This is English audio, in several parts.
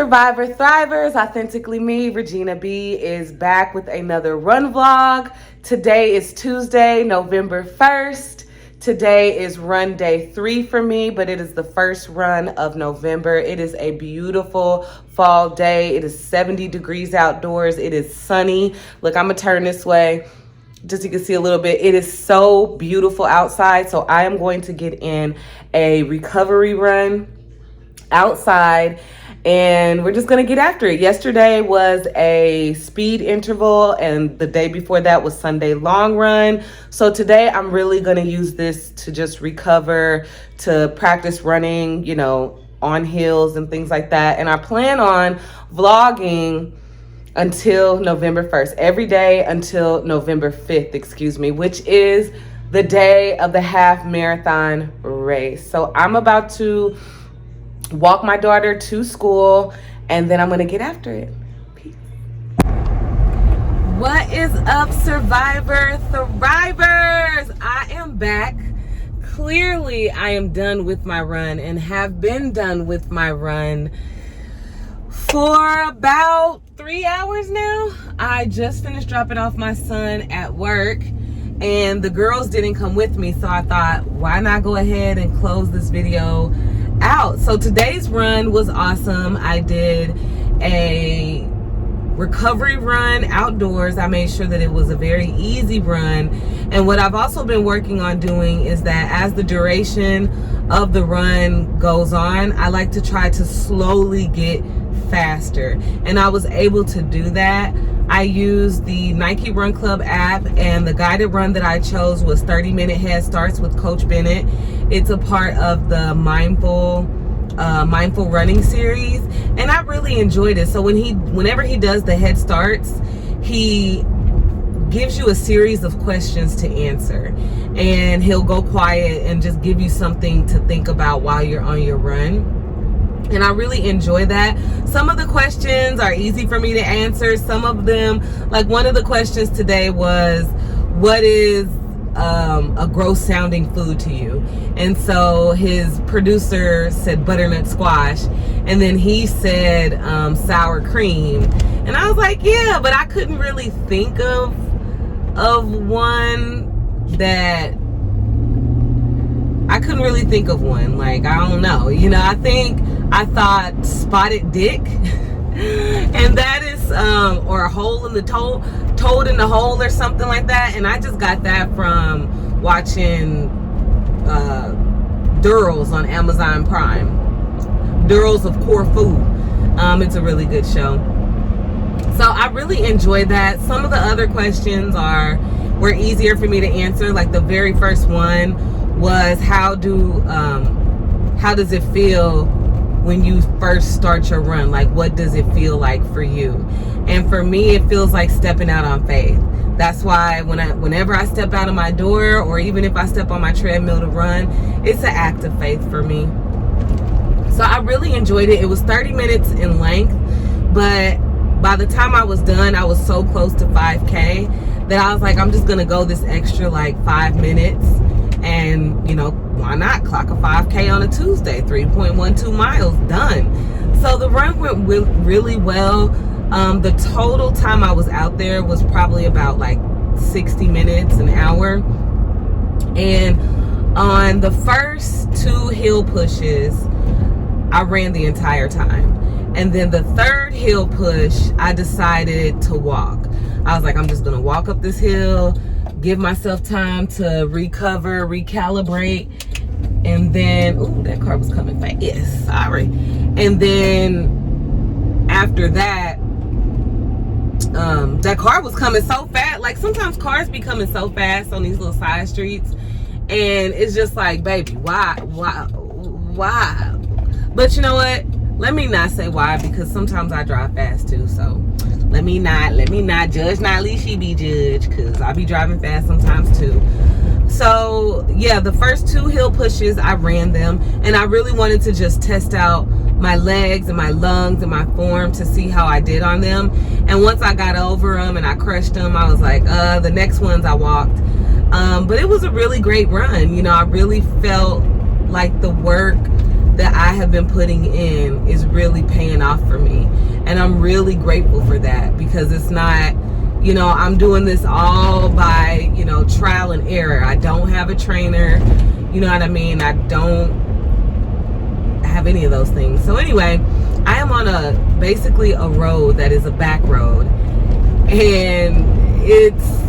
Survivor Thrivers, Authentically Me, Regina B is back with another run vlog. Today is Tuesday, November 1st. Today is run day 3 for me, but it is the first run of November. It is a beautiful fall day. It is 70 degrees outdoors. It is sunny. Look, I'm gonna turn this way just so you can see a little bit. It is so beautiful outside, so I am going to get in a recovery run outside, and we're just gonna get after it. Yesterday was a speed interval, and the day before that was Sunday long run. So today I'm really gonna use this to just recover, to practice running, you know, on hills and things like that. And I plan on vlogging until November 1st, every day until November 5th, which is the day of the half marathon race. So I'm about to walk my daughter to school, and then I'm gonna get after it. Peace. What is up, Survivor Thrivers? I am back. Clearly, I am done with my run and have been done with my run for about 3 hours now. I just finished dropping off my son at work, and the girls didn't come with me, so I thought, why not go ahead and close this video out? So today's run was awesome. I did a recovery run outdoors. I made sure that it was a very easy run. And what I've also been working on doing is that as the duration of the run goes on, I like to try to slowly get faster. And I was able to do that. I used the Nike Run Club app, and the guided run that I chose was 30-minute head starts with Coach Bennett. It's a part of the mindful running series, and I really enjoyed it. So whenever he does the head starts, he gives you a series of questions to answer, and he'll go quiet and just give you something to think about while you're on your run. And I really enjoy that. Some of the questions are easy for me to answer. Some of them, like one of the questions today was, what is a gross sounding food to you? And so his producer said butternut squash, and then he said sour cream. And I was like, yeah, but I couldn't really think of one that I couldn't really think of one. Like, I don't know. You know, I thought spotted dick. And that is, or a hole in the toad in the hole or something like that. And I just got that from watching Durrells on Amazon Prime. Durrells of Corfu. It's a really good show. So I really enjoyed that. Some of the other questions were easier for me to answer. Like the very first one was, how does it feel when you first start your run? Like, what does it feel like for you? And for me, it feels like stepping out on faith. That's why whenever I step out of my door, or even if I step on my treadmill to run, it's an act of faith for me. So I really enjoyed it. It was 30 minutes in length, but by the time I was done, I was so close to 5K that I was like, I'm just gonna go this extra like 5 minutes. And, you know, why not clock a 5K on a Tuesday? 3.12 miles, done. So the run went really well. The total time I was out there was probably about like 60 minutes, an hour. And on the first 2 hill pushes, I ran the entire time. And then the third hill push, I decided to walk. I was like, I'm just gonna walk up this hill, give myself time to recover, recalibrate, and then, ooh, that car was coming fast. Yes, sorry. And then after that, that car was coming so fast. Like, sometimes cars be coming so fast on these little side streets, and it's just like, baby, why? But you know what? Let me not say why, because sometimes I drive fast too, so let me not judge, not least she be judged, because I be driving fast sometimes too. So yeah, the first 2 hill pushes, I ran them, and I really wanted to just test out my legs and my lungs and my form to see how I did on them. And once I got over them and I crushed them, I was like, the next ones I walked. But it was a really great run. You know, I really felt like the work that I have been putting in is really paying off for me. And I'm really grateful for that, because it's not, you know, I'm doing this all by, you know, trial and error. I don't have a trainer, you know what I mean? I don't have any of those things. So anyway, I am on basically a road that is a back road, and it's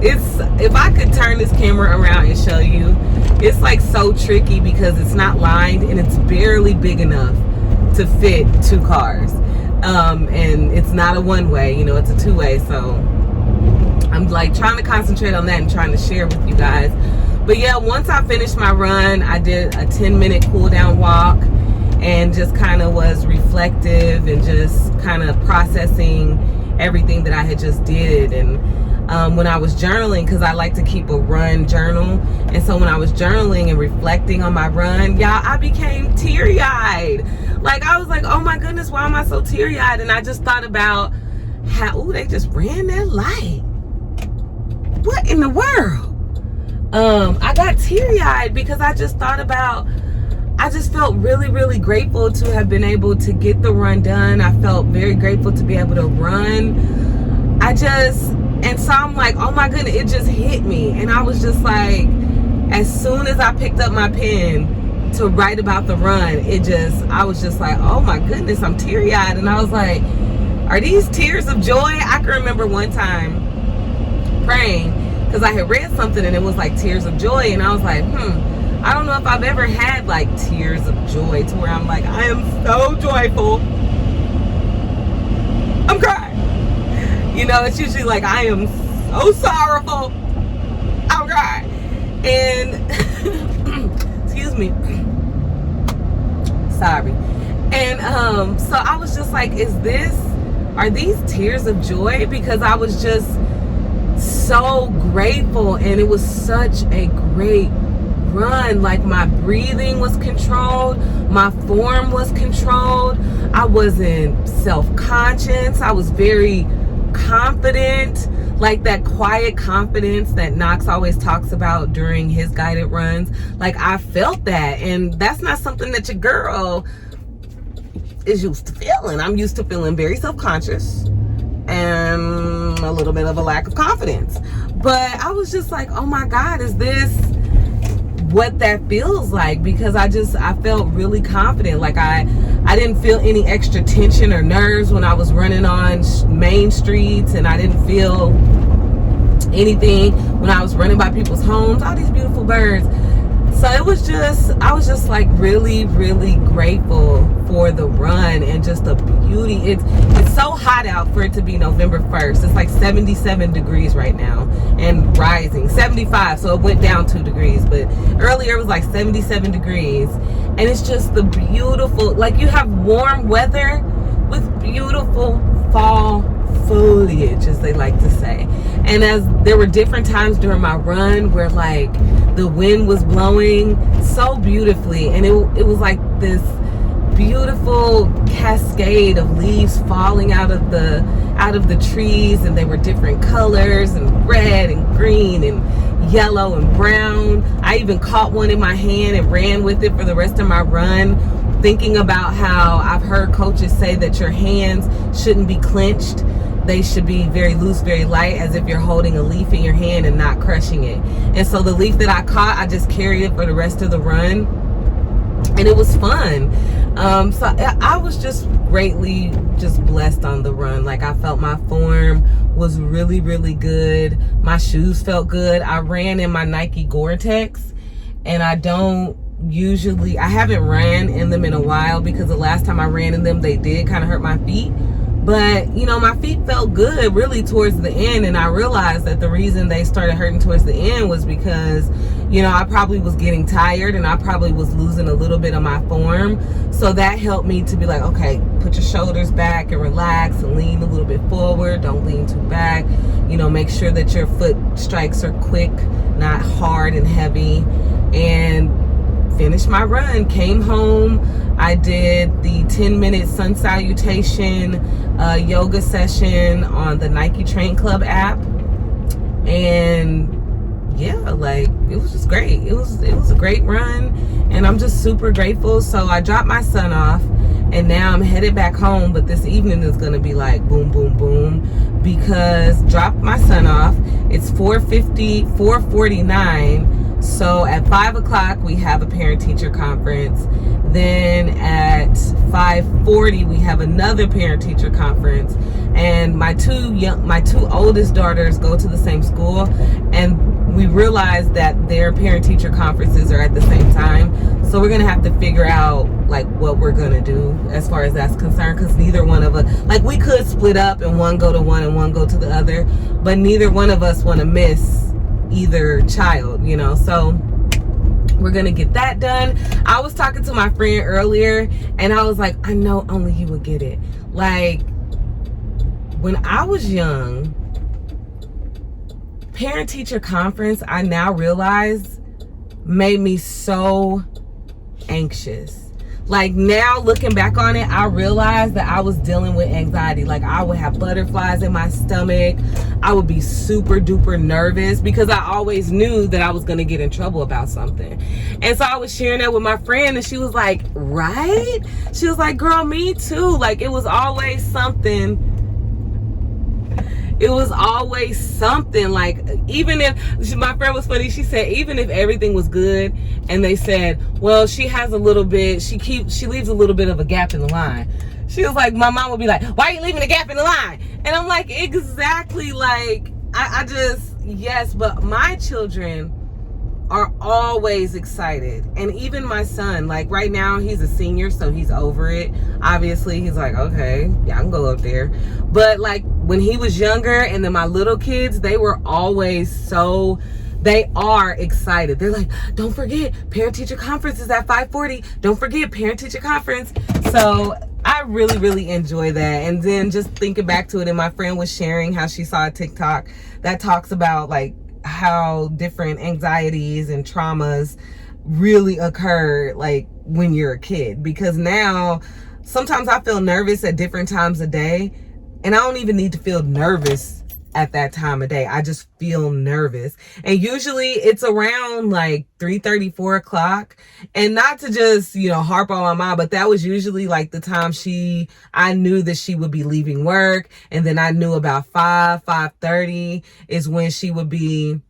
if I could turn this camera around and show you, it's like so tricky because it's not lined and it's barely big enough to fit 2 cars. And it's not a one-way, you know, it's a 2-way. So I'm like trying to concentrate on that and trying to share with you guys. But yeah, once I finished my run, I did a 10-minute cool down walk and just kind of was reflective and just kind of processing everything that I had just did. And when I was journaling, because I like to keep a run journal, and so when I was journaling and reflecting on my run, y'all, I became teary-eyed. Like, I was like, oh my goodness, why am I so teary-eyed? And I just thought about how, ooh, they just ran that light. What in the world? I got teary-eyed because I just thought about, I just felt really, really grateful to have been able to get the run done. I felt very grateful to be able to run. And so I'm like, oh my goodness, it just hit me. And I was just like, as soon as I picked up my pen to write about the run, I was just like, oh my goodness, I'm teary-eyed. And I was like, are these tears of joy? I can remember one time praying, because I had read something and it was like tears of joy. And I was like, I don't know if I've ever had like tears of joy to where I'm like, I am so joyful, I'm crying. You know, it's usually like, I am so sorrowful, I'm crying. And excuse me, sorry. And so I was just like, are these tears of joy? Because I was just so grateful, and it was such a great run. Like, my breathing was controlled, my form was controlled, I wasn't self-conscious, I was very confident, like that quiet confidence that Knox always talks about during his guided runs. Like, I felt that, and that's not something that your girl is used to feeling. I'm used to feeling very self-conscious and a little bit of a lack of confidence. But I was just like, oh my God, is this what that feels like? Because I felt really confident. Like, I didn't feel any extra tension or nerves when I was running on main streets, and I didn't feel anything when I was running by people's homes, all these beautiful birds. So I was just like really, really grateful for the run and just the beauty. It's so hot out for it to be November 1st. It's like 77 degrees right now and rising, 75. So it went down 2 degrees, but earlier it was like 77 degrees. And it's just the beautiful, like, you have warm weather with beautiful fall foliage, as they like to say. And as there were different times during my run where like the wind was blowing so beautifully, and it was like this beautiful cascade of leaves falling out of the trees, and they were different colors, and red and green and yellow and brown. I even caught one in my hand and ran with it for the rest of my run, thinking about how I've heard coaches say that your hands shouldn't be clenched. They should be very loose, very light, as if you're holding a leaf in your hand and not crushing it. And so the leaf that I caught, I just carried it for the rest of the run, and it was fun. So I was just greatly just blessed on the run. Like, I felt my form was really, really good. My shoes felt good. I ran in my Nike Gore-Tex, and I haven't ran in them in a while, because the last time I ran in them, they did kind of hurt my feet. But, you know, my feet felt good really towards the end, and I realized that the reason they started hurting towards the end was because, you know, I probably was getting tired, and I probably was losing a little bit of my form. So that helped me to be like, okay, put your shoulders back and relax and lean a little bit forward. Don't lean too back. You know, make sure that your foot strikes are quick, not hard and heavy. And finished my run, came home. I did the 10-minute sun salutation yoga session on the Nike Train Club app, and yeah, like it was just great. It was a great run, and I'm just super grateful. So I dropped my son off, and now I'm headed back home. But this evening is gonna be like boom, boom, boom, because dropped my son off. It's 4:49. So at 5 o'clock we have a parent-teacher conference. Then at 5:40 we have another parent-teacher conference. And my two oldest daughters go to the same school, and we realized that their parent-teacher conferences are at the same time. So we're gonna have to figure out like what we're gonna do as far as that's concerned, because neither one of us, like, we could split up and one go to one and one go to the other, but neither one of us want to miss either child, you know. So we're gonna get that done. I was talking to my friend earlier, and I was like, I know only you would get it. Like, when I was young, parent-teacher conference, I now realize, made me so anxious. Like, now looking back on it, I realized that I was dealing with anxiety. Like, I would have butterflies in my stomach. I would be super duper nervous because I always knew that I was going to get in trouble about something. And so I was sharing that with my friend, and she was like, right? She was like, girl, me too. Like, it was always something. It was always something. Like, even if, my friend was funny, she said, even if everything was good and they said, well, she has a little bit, she leaves a little bit of a gap in the line. She was like, my mom would be like, why are you leaving a gap in the line? And I'm like, exactly. Like, I just, yes, but my children are always excited. And even my son, like, right now he's a senior, so he's over it. Obviously he's like, okay, yeah, I can go up there. But like, when he was younger, and then my little kids, they were always so, they are excited. They're like, don't forget, parent-teacher conference is at 5:40. Don't forget, parent-teacher conference. So I really, really enjoy that. And then just thinking back to it, and my friend was sharing how she saw a TikTok that talks about like how different anxieties and traumas really occur like when you're a kid. Because now sometimes I feel nervous at different times of day, and I don't even need to feel nervous at that time of day. I just feel nervous. And usually it's around like 3:30, 4 o'clock. And not to just, you know, harp on my mom, but that was usually like the time I knew that she would be leaving work. And then I knew about 5:30 is when she would be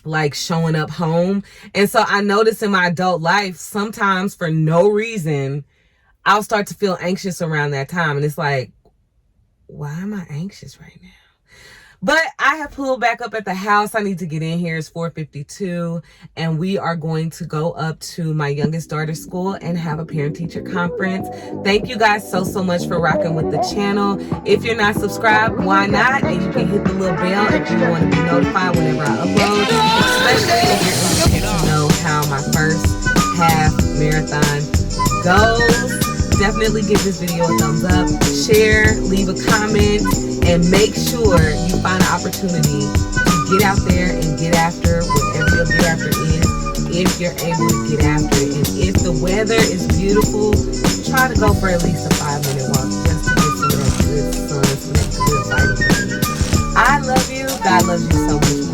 like showing up home. And so I noticed in my adult life, sometimes for no reason, I'll start to feel anxious around that time. And it's like, why am I anxious right now? But I have pulled back up at the house. I need to get in here. It's 4:52, and we are going to go up to my youngest daughter's school and have a parent-teacher conference. Thank you guys so much for rocking with the channel. If you're not subscribed, why not? And you can hit the little bell if you want to be notified whenever I upload, especially if you're interested to know how my first half marathon goes. Definitely give this video a thumbs up, share, leave a comment, and make sure you find an opportunity to get out there and get after whatever your get after is, if you're able to get after it. And if the weather is beautiful, try to go for at least a 5-minute walk just to get some of that good sun, some of that good vitamin D. I love you. God loves you so much more.